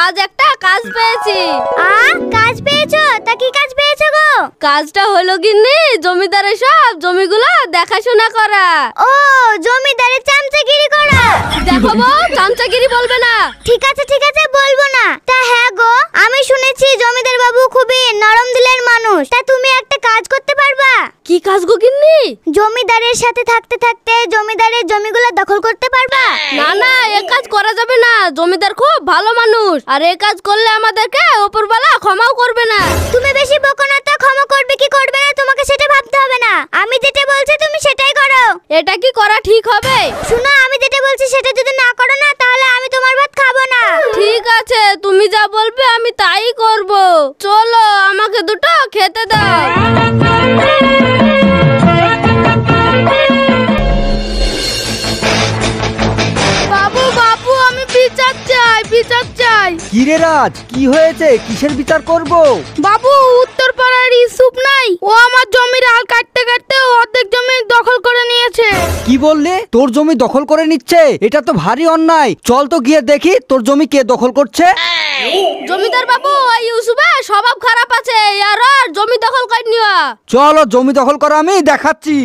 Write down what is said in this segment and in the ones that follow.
আজ একটা কাজ পেয়েছি। কাজ পেয়েছো? তা কি কাজ পেয়েছো গো? কাজটা হলো গিন্নি জমিদারের সব জমিগুলো দেখাশোনা করা। ও, জমিদারের চামচাগিরি করা। দেখো বউ, চামচাগিরি বলবে না। ঠিক আছে বলবো না। তা হ্যাঁ গো, আমি শুনেছি জমিদার বাবু খুবই নরম দিলের মানুষ। তা তুমি একটা কাজ করতে পারবা? কি কাজ গো গিন্নি? জমিদারের সাথে থাকতে থাকতে জমিদারের জমিগুলো দখল করতে পারবা? না না, এ কাজ করা যাবে না। জমিদার খুব ভালো মানুষ, আর এ কাজ করলে আমাদেরকে উপরওয়ালা ক্ষমাও করবে না। তুমি বেশি বকো না তো। ক্ষমা করবে কি করবে না তোমাকে সেটা ভাবতে হবে না। আমি যেটা বলছি তুমি সেটাই করো। এটা কি করা ঠিক হবে? শুনো, আমি যেটা বলছি সেটা যদি না করো না, তাহলে আমি তোমার ভাত খাবো না। ঠিক আছে, তুমি যা বলবে আমি তাই করব। চলো, আমাকে দুটো খেতে দাও। বাবু বাবু, আমি বিচার চাই, বিচার চাই। কি রে রাজ, কি হয়েছে? কিসের বিচার করব? বাবু, উত্তর পাড়ার ইউসুফ নাই, ও আমার জমির আল কাটতে কাটতে অর্ধেক জমি দখল করে নিয়েছে। কি বললে? তোর জমি দখল করে নিচ্ছে? এটা তো ভারী অন্যায়। চল তো গিয়ে দেখি তোর জমি কে দখল করছে। জমিদার বাবু, ওই ইউসুফের স্বভাব খারাপ আছে, আর ওর জমি দখল করে নিও। চলো, জমি দখল করা আমি দেখাচ্ছি।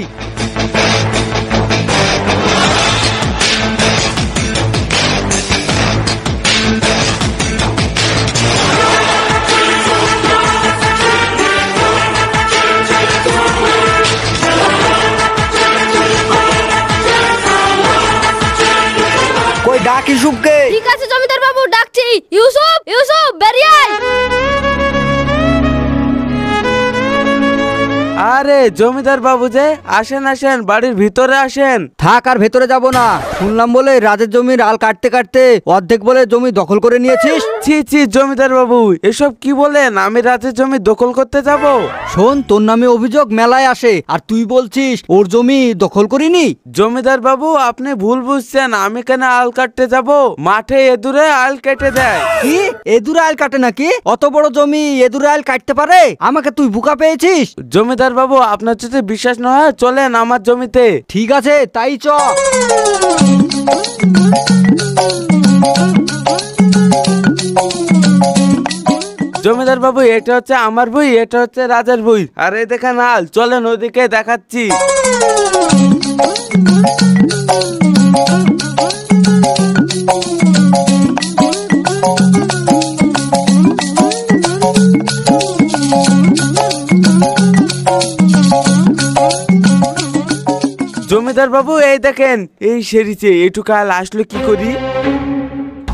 কই ডাক ইউসুফকে। ঠিক আছে জমিদার বাবু, ডাকছি। ইউসুফ, ইউসুফ বেরিয়ে আয়। আরে জমিদার বাবু যে, আসেন আসেন, বাড়ির ভিতরে আসেন। থাক, আর ভেতরে যাব না। শুনলাম বলে রাজের জমির আল কাটতে কাটতে অর্ধেক বলে জমি দখল করে নিয়েছিস। ছি ছি জমিদার বাবু, এসব কি বলেন? আমি রাতের জমি দখল করতে যাব? শোন, তোর নামে অভিযোগ মেলায় আসে, আর তুই বলছিস ওর জমি দখল করিনি। জমিদার বাবু, আপনি ভুল বুঝছেন। আমি কেন আল কাটতে যাব? মাঠে এদুরে আল কেটে দেয়। কি এদুরে আল কাটে নাকি? অত বড় জমি এদুরে আল কাটতে পারে? আমাকে তুই বোকা পেয়েছিস? জমিদার বাবু, আপনার যদি বিশ্বাস না হয় চলেন আমার জমিতে। ঠিক আছে, তাই চ। জমিদার বাবু, এটা হচ্ছে আমার বই, এটা হচ্ছে রাজার বই, আর এই দেখেন আল। চলেন ওদিকে দেখাচ্ছি। জমিদার বাবু, এই দেখেন, এই সেরিছে এটুকু আল আসলো কি করি?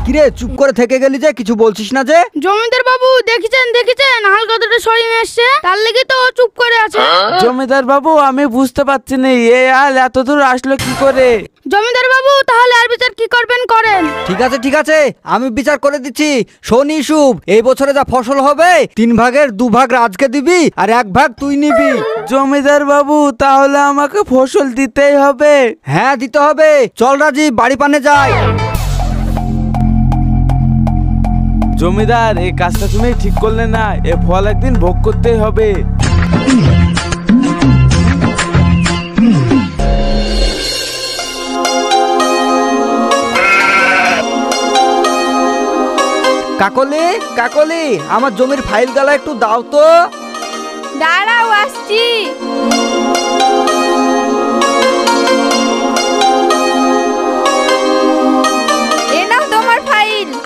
কিরে, চুপ করে থেকে গেলি যে, কিছু বলছিস না যে? জমিদার বাবু, দেখেছেন হাল কতটা সরিয়ে এসছে, তার লেগে তো ও চুপ করে আছে। জমিদার বাবু, আমি বুঝতে পারছি না এই আল এত দূর আসলো কি করে। জমিদার বাবু, তাহলে আর বিচার কি করবেন করেন। ঠিক আছে, আমি বিচার করে দিচ্ছি। শোন ইউসুফ, এই বছরে যা ফসল হবে 3 ভাগের 2 ভাগ রাজকে দিবি, আর 1 ভাগ তুই নিবি। জমিদার বাবু, তাহলে আমাকে ফসল দিতেই হবে? হ্যাঁ, দিতে হবে। চল রাজীব, বাড়ি পানে যাই। জমিদার, এই কাজটা তুমি ঠিক করলে না। এ ফল একদিন ভোগ করতেই হবে। কাকলি, কাকলি, আমার জমির ফাইল গালা একটু দাও তো। দাঁড়াও, আসছি।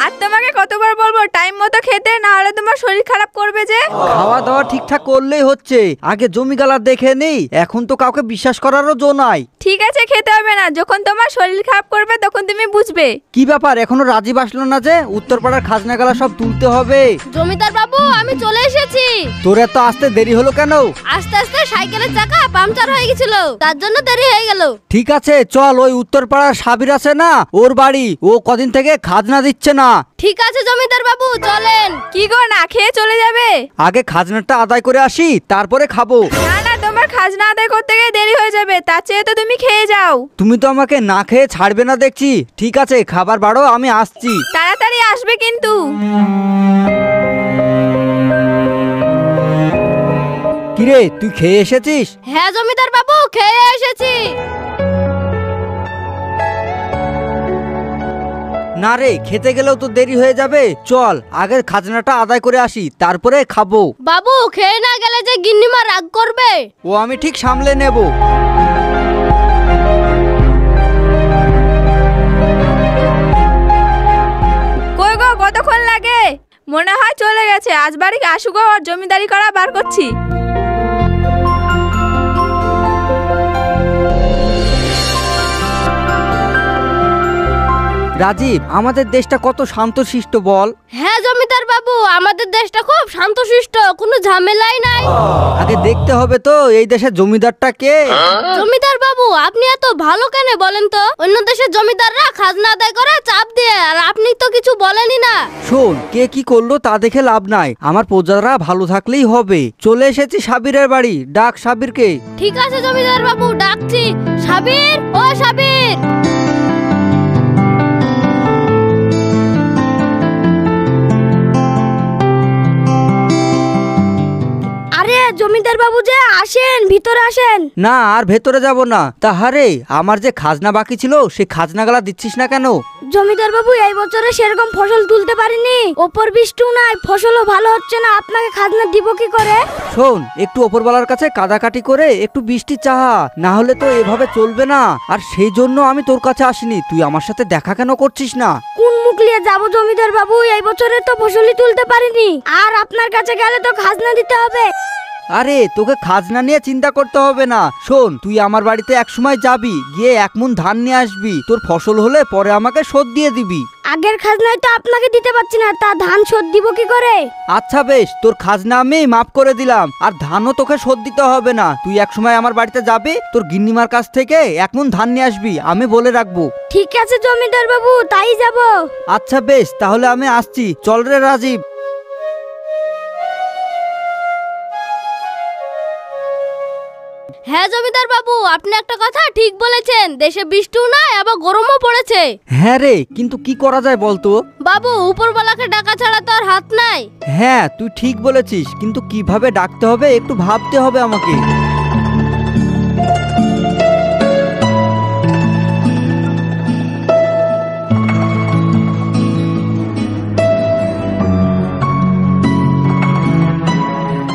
আর তোমাকে কতবার বলবো টাইম মতো খেতে, না হলে তোমার শরীর খারাপ করবে যে। খাওয়া দাওয়া ঠিকঠাক করলেই হচ্ছে, আগে জমি গালা দেখে নেই। এখন তো কাউকে বিশ্বাস করারও জো নাই। ঠিক আছে, খেতে হবে না। যখন তোমার শরীর খারাপ করবে তখন তুমি বুঝবে। কি ব্যাপার, এখনো রাজীব আসলো না যে? উত্তরপাড়ার খাজনা গালা সব তুলতে হবে। জমিদার বাবু, আমি চলে এসেছি। তোর এত আসতে দেরি হলো কেন? আস্তে আস্তে সাইকেলের চাকা পাংচার হয়ে গেছিল, তার জন্য দেরি হয়ে গেল। ঠিক আছে, চল। ওই উত্তরপাড়ার সাবির আছে না, ওর বাড়ি। ও কদিন থেকে খাজনা দিচ্ছে না। ঠিক আছে জমিদার বাবু, চলেন। কি গো, না খেয়ে চলে যাবে? আগে খাজনাটা আদায় করে আসি, তারপরে খাবো। না না, তোমার খাজনা আদায় করতে গিয়ে দেরি হয়ে যাবে, তার চেয়ে তো তুমি খেয়ে যাও। তুমি তো আমাকে না খেয়ে ছাড়বে না দেখছি। ঠিক আছে, খাবার বাড়ো, আমি আসছি। তাড়াতাড়ি আসবে কিন্তু। কিরে, তুই খেয়ে এসেছিস? হ্যাঁ জমিদার বাবু, খেয়ে এসেছি। না রে, খেতে গেলেও তো দেরি হয়ে যাবে। চল আগের খাজনাটা আদায় করে আসি, তারপরে খাবো। বাবু খেয়ে না গেলে যে গিন্নিমা রাগ করবে। ও আমি ঠিক সামলে নেব। কই গো, কতক্ষণ লাগে? মনে হয় চলে গেছে। আজ বাড়ি আসুগো, আর জমিদারি করা বার করছি। রাজীব, আমাদের দেশটা কত শান্তশিষ্ট বল। হ্যাঁ জমিদার বাবু, আমাদের দেশটা খুব শান্তশিষ্ট, কোনো ঝামেলাই নাই। আগে দেখতে হবে তো এই দেশের জমিদারটা কে। জমিদার বাবু আপনি এত ভালো কেন বলেন তো? অন্য দেশের জমিদাররা খাজনা আদায় করে চাপ দিয়ে, আর আপনি তো কিছু বলেনই না। শোন, কে কি করলো তা দেখে লাভ নাই, আমার প্রজারা ভালো থাকলেই হবে। চলে এসেছি সাবিরের বাড়ি, ডাক সাবিরকে। ঠিক আছে জমিদার বাবু, ডাকছি। সাবির, ও সাবির। আরে জমিদার বাবু যে, আসেন ভিতরে আসেন। না, আর ভেতরে যাব না। তাহারে আমার যে খাজনা বাকি ছিল সেই খাজনাগুলা দিচ্ছিস না কেন? জমিদার বাবু এই বছরে সেরকম ফসল তুলতে পারিনি, ওপর বৃষ্টিও নাই, ফসলও ভালো হচ্ছে না, আপনাকে খাজনা দিব কি করে? শোন, একটু ওপরওয়ালার কাছে কাদাকাটি করে একটু বৃষ্টি চাহা, না হলে তো এভাবে চলবে না। আর সেই জন্য আমি তোর কাছে আসিনি। তুই আমার সাথে দেখা কেন করছিস না? কোন মুখ নিয়ে যাবো জমিদার বাবু? এই বছরে তো ফসলই তুলতে পারিনি, আর আপনার কাছে গেলে তো খাজনা দিতে হবে। আরে তোকে খাজনা নিয়ে চিন্তা করতে হবে না। শোন, তুই আমার বাড়িতে এক সময় যাবি, গিয়ে 1 মুন ধান নিয়ে আসবি। তোর ফসল হলে পরে আমাকে শোধ দিয়ে দিবি। আগের খাজনায় তো আপনাকে দিতে পারছি না, তা ধান শোধ দিব কি করে? আচ্ছা বেশ, তোর খাজনা আমি মাফ করে দিলাম, আর ধানও তোকে শোধ দিতে হবে না। তুই এক সময় আমার বাড়িতে যাবি, তোর গিন্নিমার কাছ থেকে 1 মুন ধান নিয়ে আসবি, আমি বলে রাখবো। ঠিক আছে জমিদার বাবু, তাই যাব। আচ্ছা বেশ, তাহলে আমি আসছি। চল রে রাজীব। হ্যাঁ জমিদার বাবু, আপনি একটা কথা ঠিক বলেছেন, দেশে বৃষ্টিও নাই, আবার গরমও পড়েছে। হ্যাঁ রে, কিন্তু কি করা যায় বলতো? বাবু উপরওয়ালাকে ডাকা ছাড়া তো আর হাত নাই। হ্যাঁ তুই ঠিক বলেছিস, কিন্তু কিভাবে ডাকতে হবে একটু ভাবতে হবে আমাকে।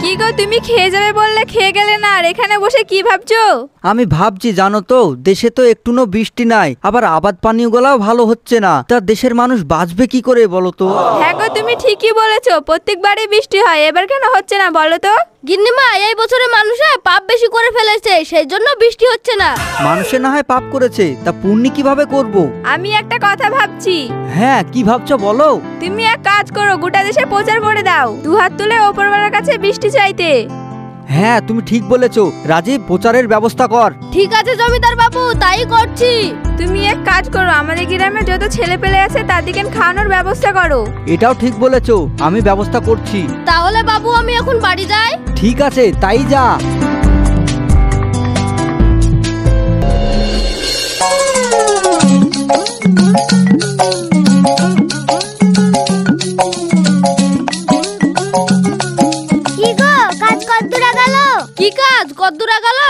কি গো, তুমি খেয়ে যাবে বললে খেয়ে গেলে না, আর এখানে বসে কি ভাবছো? আমি ভাবছি জানো তো, দেশে তো একটুও বৃষ্টি নাই, আবার আবাদ পানীয় গুলাও ভালো হচ্ছে না। তা দেশের মানুষ বাঁচবে কি করে বলো তো? হ্যাঁ গো, তুমি ঠিকই বলেছো, প্রত্যেকবারই বৃষ্টি হয়, এবার কেন হচ্ছে না বলো তো? গিন্নিমা এই বছরে মানুষে পাপ বেশি করে ফেলেছে, সেই জন্য বৃষ্টি হচ্ছে না। মানুষে না হয় পাপ করেছে, তা পুণ্য কিভাবে করব? আমি একটা কথা ভাবছি। হ্যাঁ, কি ভাবছো বলো? তুমি এক কাজ করো, গোটা দেশে প্রচার করে দাও, 2 হাত তুলে ওপরওয়ালার কাছে বৃষ্টি চাইতে। হ্যাঁ তুমি ঠিক বলেছো রাজীব, প্রচারের ব্যবস্থা কর। ঠিক আছে জমিদার বাবু, তাই করছি। তুমি এক কাজ করো, আমাদের গ্রামে যত ছেলে পেলে আছে তাদেরকে খাওয়ানোর ব্যবস্থা করো। এটাও ঠিক বলেছো, আমি ব্যবস্থা করছি। তাহলে বাবু আমি এখন বাড়ি যাই। ঠিক আছে, তাই যা। কি গো, কাজ কতদূর গেল? কি কাজ কদ্দুরা গেল?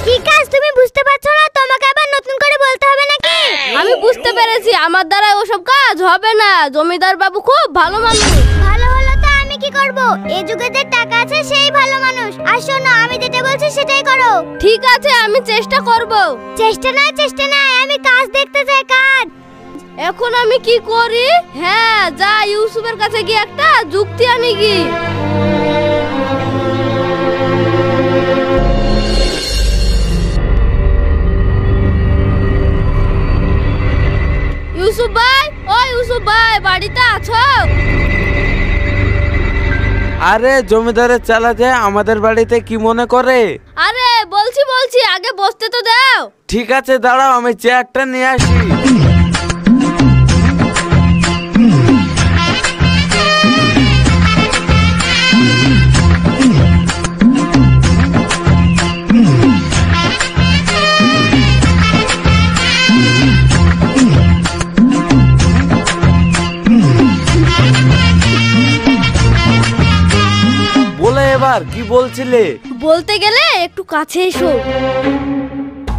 কি কাজ তুমি বুঝতে পারছো না? তোমাকে আবার নতুন করে বলতে হবে নাকি? আমি বুঝতে পেরেছি, আমার দ্বারা ওসব কাজ হবে না। জমিদার বাবু খুব ভালো মানুষ। ভালো হলো তো আমি কি করব? এই যুগে যে টাকা আছে সেই ভালো মানুষ। আর শোনো, আমি যেটা বলছি সেটাই করো। ঠিক আছে, আমি চেষ্টা করব। চেষ্টা নাই, আমি কাজ দেখতে চাই, কাজ। এখন আমি কি করি? হ্যাঁ, যা ইউসুফের কাছে গিয়ে একটা যুক্তি আনি কি। ইউসুফ ভাই, ও ইউসুফ ভাই, বাড়িতে আছো? আরে জমিদারের চালা যায় আমাদের বাড়িতে কি মনে করে? আরে বলছি, আগে বসতে তো দাও। ঠিক আছে দাঁড়াও, আমি চেয়ারটা নিয়ে আসি। বলে এবার কি বলছিলে? বলতে গেলে একটু কাছে এসো।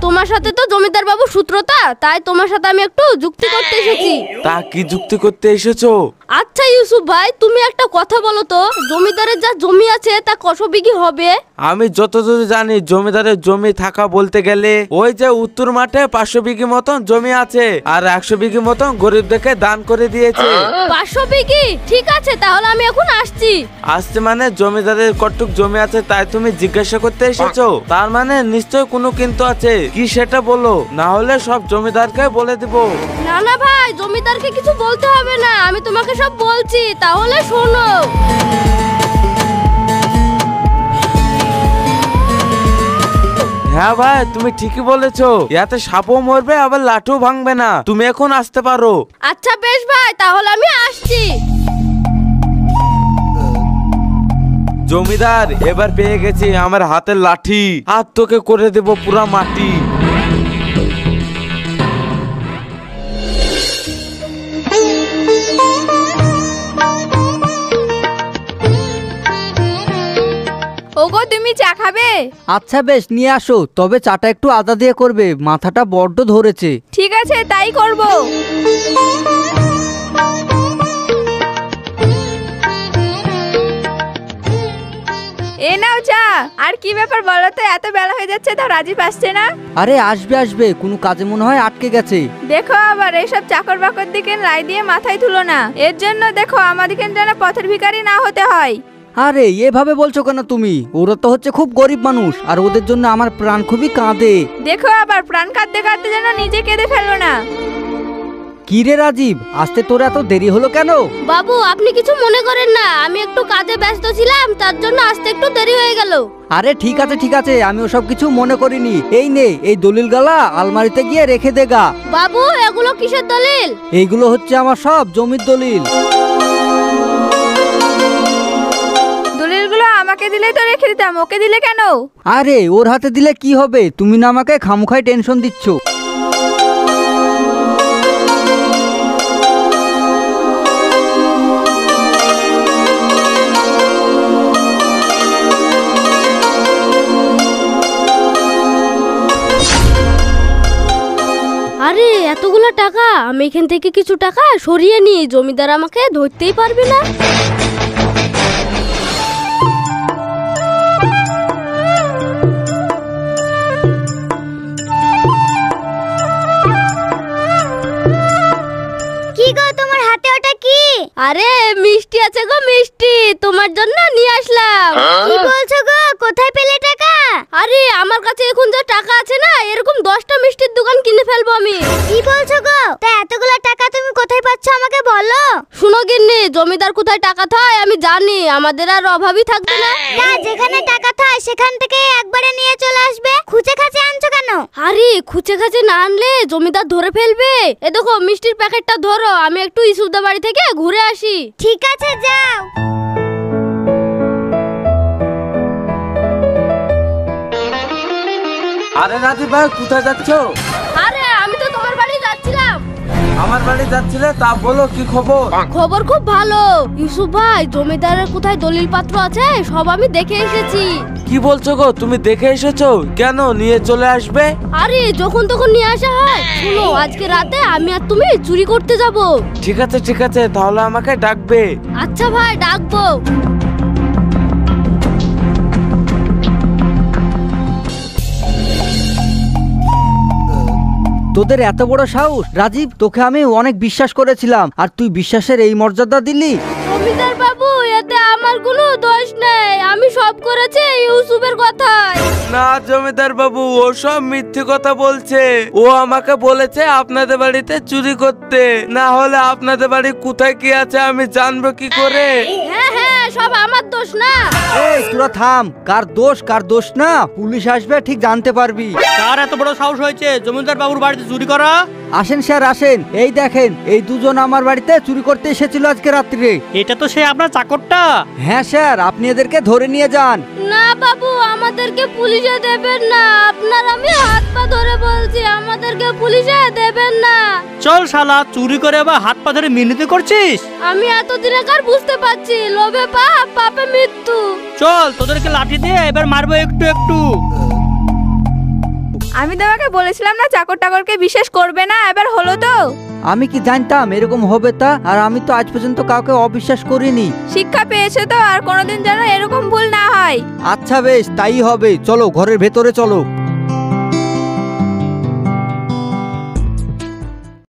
তোমার সাথে তো জমিদার বাবু সূত্রতা, তাই তোমার সাথে আমি একটু যুক্তি করতে এসেছি। তা কি যুক্তি করতে এসেছো? আচ্ছা ইউসুফ ভাই, তুমি একটা কথা বলো তো, জমিদারের যা জমি আছে তা কত বিঘি হবে? আমি যতদূর জানি জমিদারের জমি থাকা বলতে গেলে ওই যে উত্তর মাঠে 500 বিঘি মতন জমি আছে, আর 100 বিঘি মতন গরিবদেরকে দান করে দিয়েছে। 500 বিঘি? ঠিক আছে, তাহলে আমি এখন আসছি। আসছে মানে জমিদারের কতটুক জমি আছে তাই তুমি জিজ্ঞাসা করতে এসেছো? তার মানে নিশ্চয় কোনো কিন্তু আছে, কি সেটা বলো, না হলে সব জমিদারকে বলে দিব। না না ভাই, জমিদারকে কিছু বলতে হবে না, আমি তোমাকে সব বলছি, তাহলে শোনো। হ্যাঁ ভাই, তুমি ঠিকই বলেছো, ইয়াতে সাপও মরবে আবার লাঠও ভাঙবে না। তুমি এখন আসতে পারো। আচ্ছা বেশ ভাই, তাহলে আমি আসছি। জমিদার, এবার পেয়ে গেছি আমার হাতের লাঠি, আর তোকে করে দেব পুরা মাটি। ওগো, তুমি চা খাবে? আচ্ছা বেশ, নিয়ে আসো, তবে চাটা একটু আদা দিয়ে করবে, মাথাটা বড্ড ধরেছে। ঠিক আছে, তাই করব। এ নাও চা। আর কি ব্যাপার বলো তো, এত বেলা হয়ে যাচ্ছে তাও রাজীব আসছে না? আরে আসবে আসবে, কোনো কাজে মনে হয় আটকে গেছে। দেখো আবার এইসব চাকর বাকর দিকে রায় দিয়ে মাথায় তুলো না, এর জন্য দেখো আমাদেরকে যেন পথের ভিখারি না হতে হয়। আরে এভাবে বলছো কেন তুমি? ওরা তো হচ্ছে খুব গরিব মানুষ, আর ওদের জন্য আমার প্রাণ খুবই কাঁদে। দেখো আবার প্রাণ কাঁদতে কাঁদতে যেন নিজে কেঁদে ফেলো না। কি রে রাজীব, আসতে তোর এত দেরি হলো কেন? বাবু আপনি কিছু মনে করেন না, আমি একটু কাজে ব্যস্ত ছিলাম, তার জন্য আসতে একটু দেরি হয়ে গেল। আরে ঠিক আছে ঠিক আছে, আমি ওসব কিছু মনে করিনি। এই নে, এই দলিল গালা আলমারিতে গিয়ে রেখে দেগা। বাবু এগুলো কিসের দলিল? এইগুলো হচ্ছে আমার সব জমির দলিল। দলিলগুলো আমাকে দিলেই তো রেখে দিতাম, ওকে দিলে কেন? আরে ওর হাতে দিলে কি হবে, তুমি না আমাকে খামোখাই টেনশন দিচ্ছ। আরে এতগুলো টাকা, আমি এখান থেকে কিছু টাকা সরিয়ে নিই, জমিদার আমাকে ধরতেই পারবে না। কি গো, তোমার হাতে ওটা কি? আরে মিষ্টি আছে গো, মিষ্টি তোমার জন্য নিয়ে আসলাম। কি বলছো গো, কোথায় পেলে টাকা? আরে আমার কাছে এখন যা টাকা আছে না, এরকম 10টা মিষ্টির দোকান কিনে ফেলবো আমি। কি বলছো গো, তা এতগুলো টাকা তুমি কোথায় পাচ্ছ আমাকে বলো। শুনো গিন্নি, জমিদার কোথায় টাকা থয় আমি জানি, আমাদের আর অভাবই থাকবে না। তা যেখানে টাকা থাকে সেখান থেকে একবারে নিয়ে চলে আসবে, খুঁজে খাঁচে আনছো কেন? আরে খুঁজে খাঁচে না আনলে জমিদার ধরে ফেলবে। এ দেখো মিষ্টির প্যাকেটটা ধরো, আমি একটু ইসুফদা বাড়ি থেকে ঘুরে আসি। ঠিক আছে, যাও। আরে রাজীব ভাই, কোথায় যাচ্ছ? আরে আমি তো তোমার বাড়ি যাচ্ছিলাম। আমার বাড়ি যাচ্ছিলে, তা বলো কি খবর? খবর খুব ভালো ইউসুফ ভাই, জমিদারের কোথায় দলিল পাত্র আছে সব আমি দেখে এসেছি। কি বলছো গো, তুমি দেখে এসেছো? কেন, নিয়ে চলে আসবে। আরে যখন তখন নিয়ে আসা হয়। শুনো, আজকে রাতে আমি আর তুমি চুরি করতে যাব। ঠিক আছে ঠিক আছে, তাহলে আমাকে ডাকবে। আচ্ছা ভাই, ডাকবো। তোদের এত বড় সাহস রাজীব, তোকে আমি অনেক বিশ্বাস করেছিলাম, আর তুই বিশ্বাসের এই মর্যাদা দিলি। জমিদার বাবু, এতে আমার কোনো দোষ নেই, আমি সব করেছি ইউসুফের কথায়। না জমিদার বাবু, ও সব মিথ্যে কথা বলছে। ও আমাকে বলেছে আপনাদের বাড়িতে চুরি করতে, না হলে আপনাদের বাড়ি কোথায় কি আছে আমি জানবো কি করে? হ্যাঁ হ্যাঁ, সব আমার দোষ না। এই তোরা থাম, কার দোষ না, পুলিশ আসবে ঠিক জানতে পারবি। কার এত বড় সাহস হয়েছে জমিদার বাবুর বাড়িতে চুরি করা? আসেন স্যার আসেন, এই দেখেন এই দুজন আমার বাড়িতে চুরি করতে এসেছিল আজকে রাত্রে। এটা তো সে আপনার চাকরটা। হ্যাঁ স্যার, আপনি এদেরকে ধরে নিয়ে যান। না বাবু, আমাদেরকে পুলিশে দেবেন না, আপনার আমি হাত পা ধরে বলছি, আমাদেরকে পুলিশে দেবেন না। চল শালা, চুরি করে আবার হাত পা ধরে মিনতি করছিস? আমি এতদিনে কার বুঝতে পারছি, লোভে পাপ, পাপে মৃত্যু। চল তোদেরকে লাঠি দিয়ে এবার মারবো একটু একটু। আমি তোমাকে বলেছিলাম না চাকর টাকরকে বিশেষ করবে না, এবার হলো তো। আমি কি জানতাম এরকম হবে তা? আর আমি তো আজ পর্যন্ত কাউকে অবিশ্বাস করিনি। শিক্ষা পেয়েছো তো, আর কোনোদিন যেন এরকম ভুল না হয়। আচ্ছা বেশ, তাই হবে। চলো ঘরের ভেতরে চলো।